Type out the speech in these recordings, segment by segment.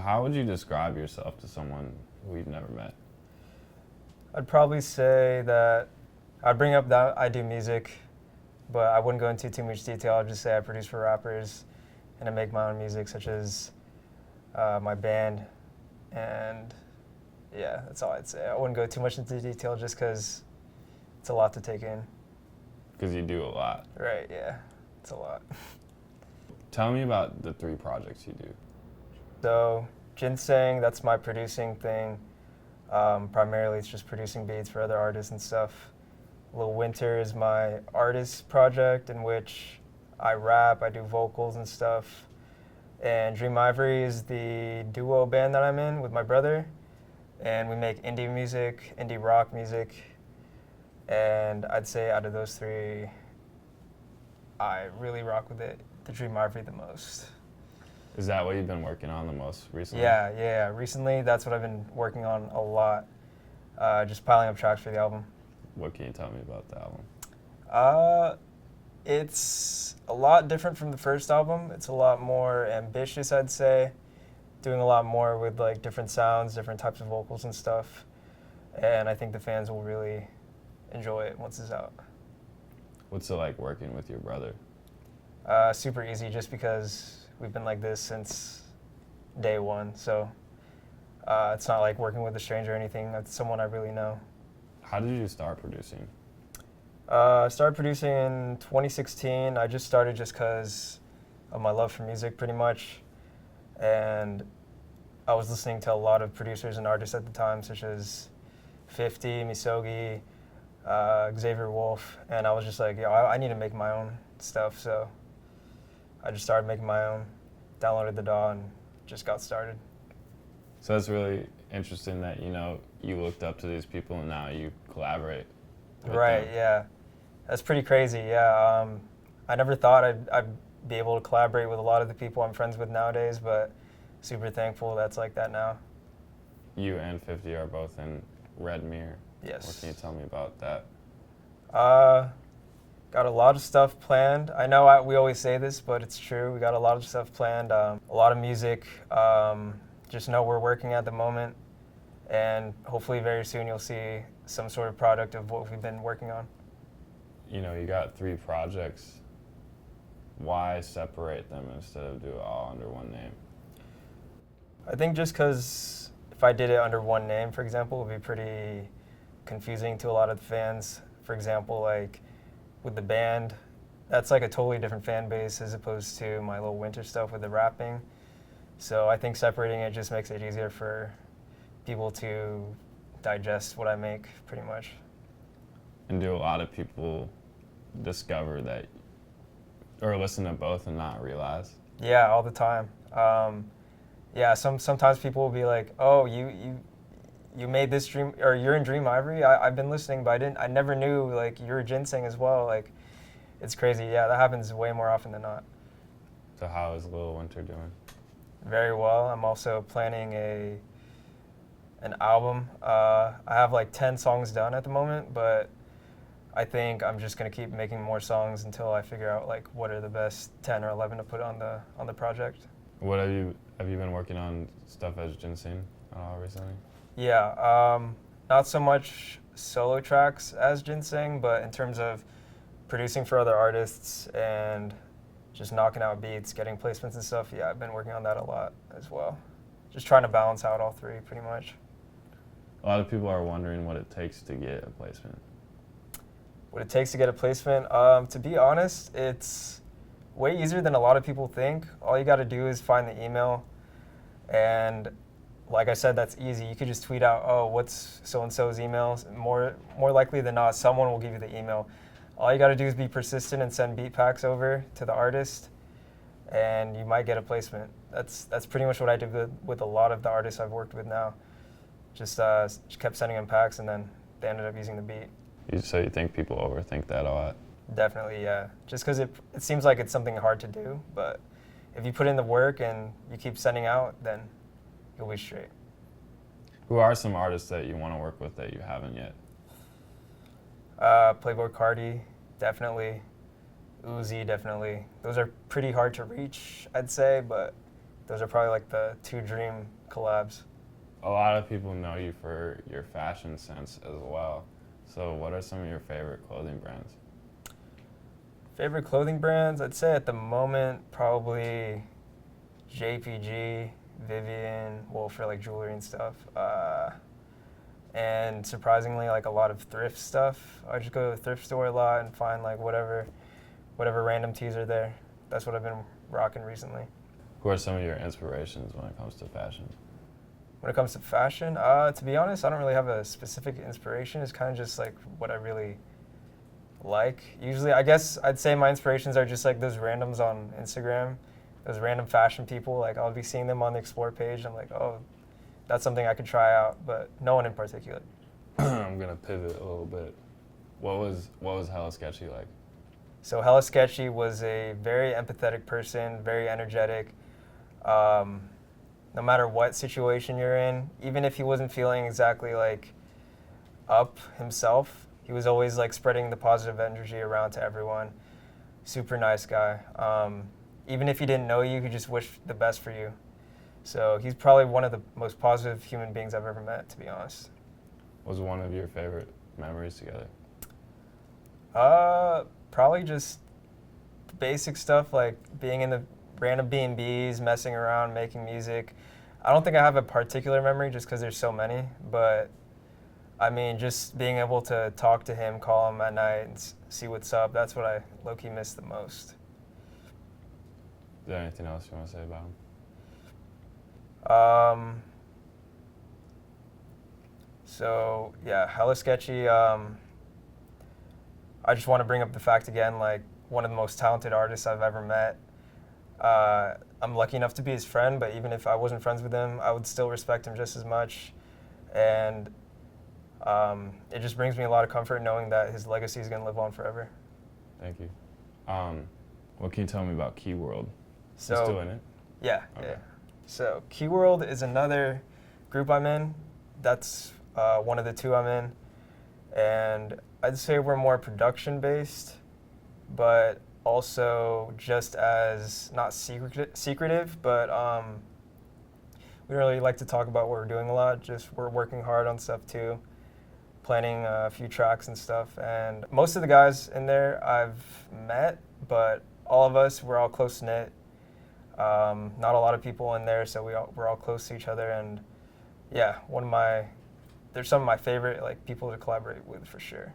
how would you describe yourself to someone who you've never met? I'd probably say that I'd bring up that I do music, but I wouldn't go into too much detail. I'd just say I produce for rappers and I make my own music, such as my band. And yeah, that's all I'd say. I wouldn't go too much into detail just because it's a lot to take in. Because you do a lot. Right, yeah, it's a lot. Tell me about the 3 projects you do. So Ginseng, that's my producing thing. Primarily it's just producing beats for other artists and stuff. Wintr is my artist project in which I rap, I do vocals and stuff. And Ivory is the duo band that I'm in with my brother. And we make indie music, indie rock music. And I'd say out of those 3, I really rock with it, the Ivory the most. Is that what you've been working on the most recently? Yeah. Recently, that's what I've been working on a lot. Just piling up tracks for the album. What can you tell me about the album? It's a lot different from the first album. It's a lot more ambitious, I'd say. Doing a lot more with like different sounds, different types of vocals and stuff. And I think the fans will really enjoy it once it's out. What's it like working with your brother? Super easy, just because we've been like this since day one. So it's not like working with a stranger or anything. That's someone I really know. How did you start producing? I started producing in 2016. I just started just because of my love for music, pretty much. And I was listening to a lot of producers and artists at the time, such as 50, Misogi, Xavier Wolf. And I was just like, I need to make my own stuff. So I just started making my own, downloaded the DAW, and just got started. So it's really interesting that, you looked up to these people and now you collaborate with Right, them. yeah. That's pretty crazy, yeah. I never thought I'd be able to collaborate with a lot of the people I'm friends with nowadays, but super thankful that's like that now. You and 50 are both in Red Mirror. Yes. What can you tell me about that? Got a lot of stuff planned. I know we always say this, but it's true. We got a lot of stuff planned, a lot of music. Just know we're working at the moment, and hopefully very soon you'll see some sort of product of what we've been working on. You got 3 projects. Why separate them instead of do it all under one name? I think just because if I did it under one name, for example, it would be pretty confusing to a lot of the fans. For example, like with the band, that's like a totally different fan base as opposed to my little Wintr stuff with the rapping. So I think separating it just makes it easier for people to digest what I make, pretty much. And do a lot of people discover that, or listen to both and not realize? Yeah, all the time. Sometimes people will be like, "Oh, you made this dream, or you're in Ivory. I've been listening, but I never knew like you're a Ginseng as well." Like, it's crazy. Yeah, that happens way more often than not. So how is Lil Wintr doing? Very well. I'm also planning an album. I have like 10 songs done at the moment, but I think I'm just gonna keep making more songs until I figure out like what are the best 10 or 11 to put on the project. What have you been working on stuff as Ginseng recently? Yeah, not so much solo tracks as Ginseng, but in terms of producing for other artists and just knocking out beats, getting placements and stuff, yeah, I've been working on that a lot as well. Just trying to balance out all 3 pretty much. A lot of people are wondering what it takes to get a placement. What it takes to get a placement? To be honest, it's way easier than a lot of people think. All you gotta do is find the email, and like I said, that's easy. You could just tweet out, "Oh, what's so-and-so's emails?" More likely than not, someone will give you the email. All you gotta do is be persistent and send beat packs over to the artist, and you might get a placement. That's pretty much what I did with a lot of the artists I've worked with now. Just kept sending them packs, and then they ended up using the beat. So you think people overthink that a lot? Definitely, yeah. Just because it seems like it's something hard to do, but if you put in the work and you keep sending out, then you'll be straight. Who are some artists that you want to work with that you haven't yet? Playboy Cardi, definitely. Uzi, definitely. Those are pretty hard to reach, I'd say, but Those are probably like the two dream collabs. A lot of people know you for your fashion sense as well. So what are some of your favorite clothing brands? Favorite clothing brands? I'd say at the moment probably JPG, Vivian, well, for like jewelry and stuff. And surprisingly, like a lot of thrift stuff. I just go to the thrift store a lot and find like whatever random tees are there. That's what I've been rocking recently. Who are some of your inspirations when it comes to fashion? When it comes to fashion, to be honest, I don't really have a specific inspiration. It's kind of just like what I really like. Usually, I guess I'd say my inspirations are just like those randoms on Instagram, those random fashion people. Like I'll be seeing them on the Explore page. I'm like, oh, that's something I could try out, but no one in particular. I'm gonna pivot a little bit. What was Hella Sketchy like? So Hella Sketchy was a very empathetic person, very energetic. No matter what situation you're in, even if he wasn't feeling exactly like up himself, he was always like spreading the positive energy around to everyone. Super nice guy. Even if he didn't know you, he just wished the best for you. So he's probably one of the most positive human beings I've ever met, to be honest. What was one of your favorite memories together? Probably just basic stuff like being in the random B&Bs, messing around, making music. I don't think I have a particular memory just because there's so many, but I mean, just being able to talk to him, call him at night and see what's up, that's what I low-key miss the most. Is there anything else you want to say about him? So yeah, Hella Sketchy. I just want to bring up the fact again, like one of the most talented artists I've ever met. I'm lucky enough to be his friend, but even if I wasn't friends with him, I would still respect him just as much. And it just brings me a lot of comfort knowing that his legacy is going to live on forever. Thank you. What can you tell me about Key World? So, You still in it? Yeah, Okay. yeah. So Key World is another group I'm in. That's one of the two I'm in. And I'd say we're more production-based, but also just as, not secretive, but we really like to talk about what we're doing a lot. Just we're working hard on stuff too, planning a few tracks and stuff. And most of the guys in there I've met, but all of us, we're all close-knit. Not a lot of people in there, so we're all close to each other. And yeah, there's some of my favorite like people to collaborate with for sure.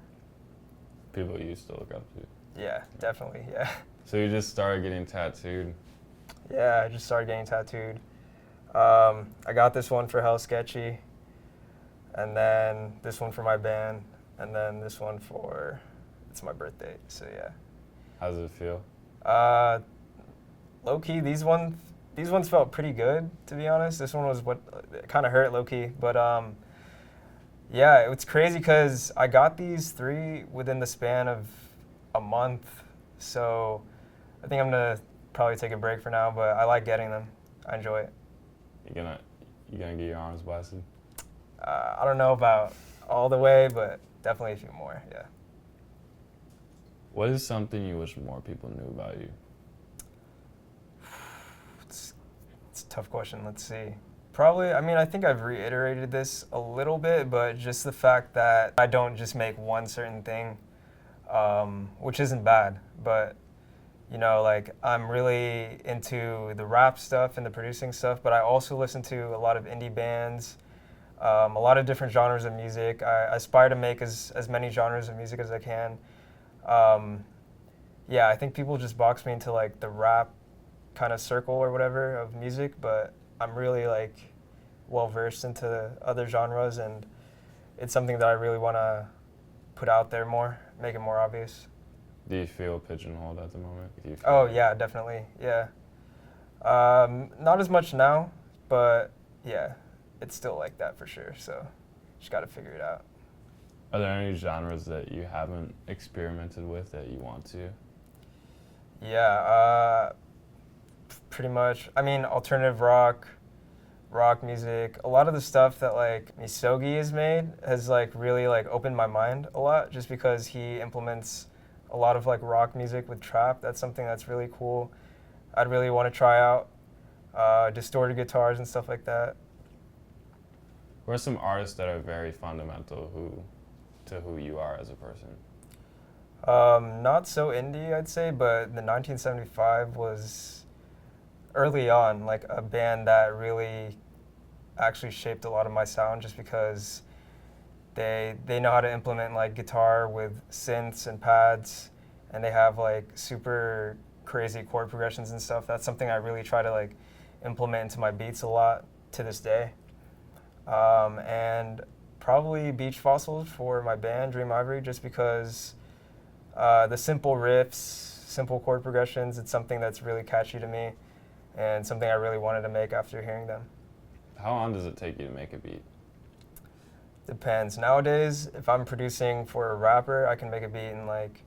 People you still look up to? Yeah, definitely, yeah. So you just started getting tattooed? Yeah, I just started getting tattooed. I got this one for Hella Sketchy, and then this one for my band, and then this one it's my birthday, so yeah. How does it feel? Low-key, these ones felt pretty good, to be honest. This one was it kind of hurt low-key, but yeah, it's crazy because I got these 3 within the span of a month, so I think I'm gonna probably take a break for now, but I like getting them. I enjoy it. You gonna get your arms blasted? I don't know about all the way, but definitely a few more, yeah. What is something you wish more people knew about you? It's a tough question. Let's see. Probably, I mean, I think I've reiterated this a little bit, but just the fact that I don't just make one certain thing, which isn't bad, but you know, like I'm really into the rap stuff and the producing stuff, but I also listen to a lot of indie bands, a lot of different genres of music. I aspire to make as many genres of music as I can. Yeah, I think people just box me into like the rap kind of circle or whatever of music, but I'm really like well versed into other genres, and it's something that I really want to put out there more, make it more obvious. Do you feel pigeonholed at the moment? Oh yeah, definitely, yeah. Not as much now, but yeah, it's still like that for sure, so just got to figure it out. Are there any genres that you haven't experimented with that you want to? Yeah, pretty much. I mean, alternative rock music, a lot of the stuff that like Misogi has made has like really like opened my mind a lot, just because he implements a lot of like rock music with trap. That's something that's really cool. I'd really want to try out. distorted guitars and stuff like that. Who are some artists that are very fundamental to who you are as a person? Not so indie, I'd say, but the 1975 was early on, like a band that really actually shaped a lot of my sound just because they know how to implement like guitar with synths and pads, and they have like super crazy chord progressions and stuff. That's something I really try to like implement into my beats a lot to this day. And probably Beach Fossils for my band, Dream Ivory, just because the simple riffs, simple chord progressions, it's something that's really catchy to me and something I really wanted to make after hearing them. How long does it take you to make a beat? Depends. Nowadays, if I'm producing for a rapper, I can make a beat in like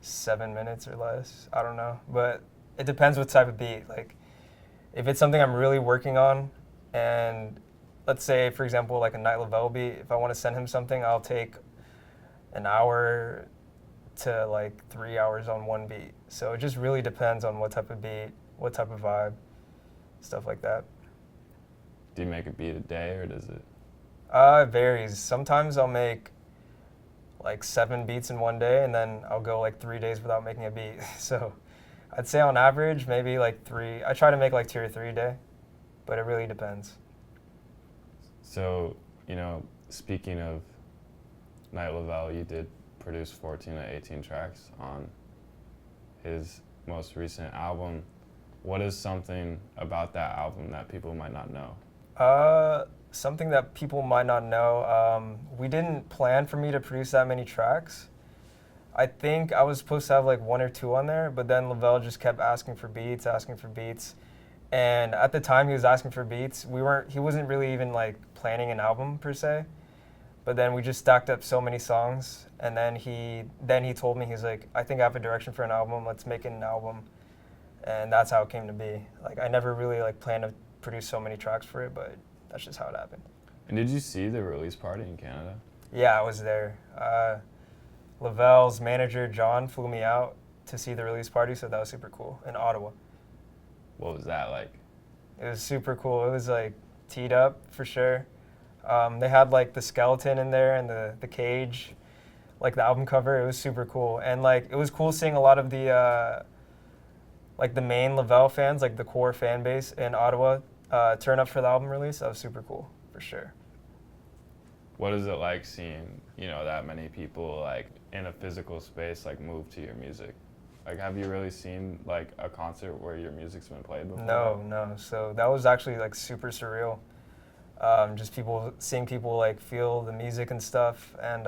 7 minutes or less. I don't know. But it depends what type of beat. Like, if it's something I'm really working on, and let's say, for example, like a Night Lavelle beat, if I want to send him something, I'll take an hour to like 3 hours on one beat. So it just really depends on what type of beat, what type of vibe, stuff like that. Do you make a beat a day, or does it? It varies. Sometimes I'll make like 7 beats in one day, and then I'll go like 3 days without making a beat. So I'd say on average, maybe like 3. I try to make like 2 or 3 a day, but it really depends. So, speaking of Night Lavelle, you did produce 14 to 18 tracks on his most recent album. What is something about that album that people might not know? Something that people might not know, we didn't plan for me to produce that many tracks. I think I was supposed to have like 1 or 2 on there, but then Lavelle just kept asking for beats. And at the time he was asking for beats, he wasn't really even like planning an album per se. But then we just stacked up so many songs, and then he told me, he's like, I think I have a direction for an album, let's make it an album. And that's how it came to be. Like, I never really like planned to produce so many tracks for it, but that's just how it happened. And did you see the release party in Canada? Yeah, I was there. Lavelle's manager, John, flew me out to see the release party, so that was super cool, in Ottawa. What was that like? It was super cool. It was like teed up for sure. They had like the skeleton in there and the cage, like the album cover. It was super cool. And like it was cool seeing a lot of the like the main Lavelle fans, like the core fan base in Ottawa, turn up for the album release. That was super cool for sure. What is it like seeing, that many people like in a physical space like move to your music? Like, have you really seen like a concert where your music's been played before? No. So that was actually like super surreal. Just seeing people like feel the music and stuff. And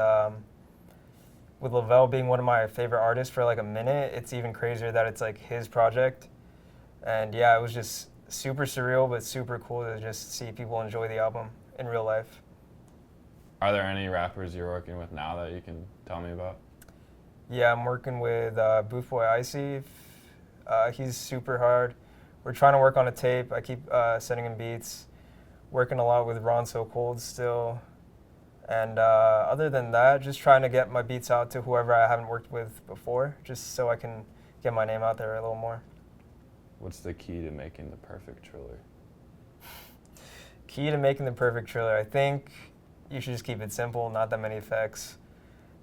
with Lavelle being one of my favorite artists for like a minute, it's even crazier that it's like his project. And yeah, it was just super surreal, but super cool to just see people enjoy the album in real life. Are there any rappers you're working with now that you can tell me about? Yeah, I'm working with Booth Boy Icy. He's super hard. We're trying to work on a tape. I keep sending him beats. Working a lot with Ron So Cold still. And other than that, just trying to get my beats out to whoever I haven't worked with before, just so I can get my name out there a little more. What's the key to making the perfect Triller? Key to making the perfect Triller, I think you should just keep it simple, not that many effects.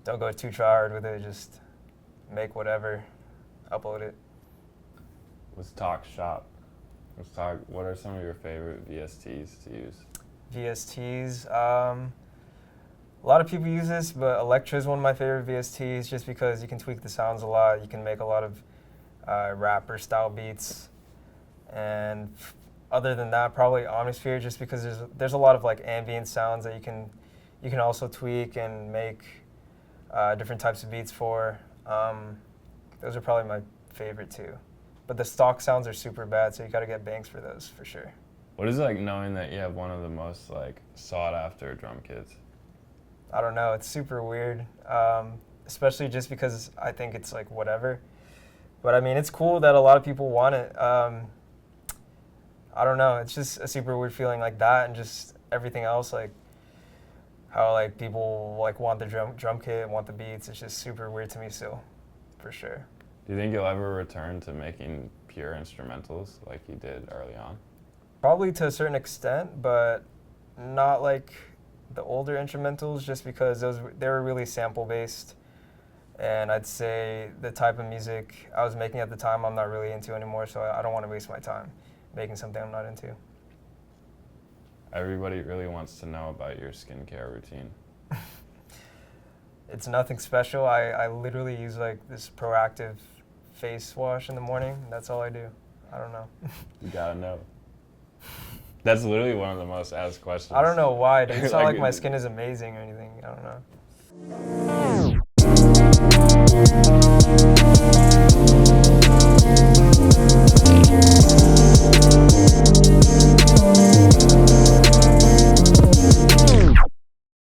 Don't go too try hard with it, just make whatever, upload it. Let's talk shop. What are some of your favorite VSTs to use? VSTs, a lot of people use this, but Electra is one of my favorite VSTs just because you can tweak the sounds a lot. You can make a lot of rapper style beats. And other than that, probably Omnisphere, just because there's a lot of like ambient sounds that you can also tweak and make different types of beats for. Those are probably my favorite too. But the stock sounds are super bad, so you gotta get banks for those for sure. What is it like knowing that you have one of the most like sought after drum kits? I don't know, it's super weird, especially just because I think it's like whatever. But I mean, it's cool that a lot of people want it. I don't know, it's just a super weird feeling like that, and just everything else, like how like people like want the drum kit, want the beats. It's just super weird to me still, for sure. Do you think you'll ever return to making pure instrumentals like you did early on? Probably to a certain extent, but not like the older instrumentals, just because they were really sample based. And I'd say the type of music I was making at the time I'm not really into anymore, so I don't want to waste my time making something I'm not into. Everybody really wants to know about your skincare routine. It's nothing special. I literally use like this proactive face wash in the morning. That's all I do. I don't know. You gotta know. That's literally one of the most asked questions. I don't know why. It's not like my skin is amazing or anything. I don't know.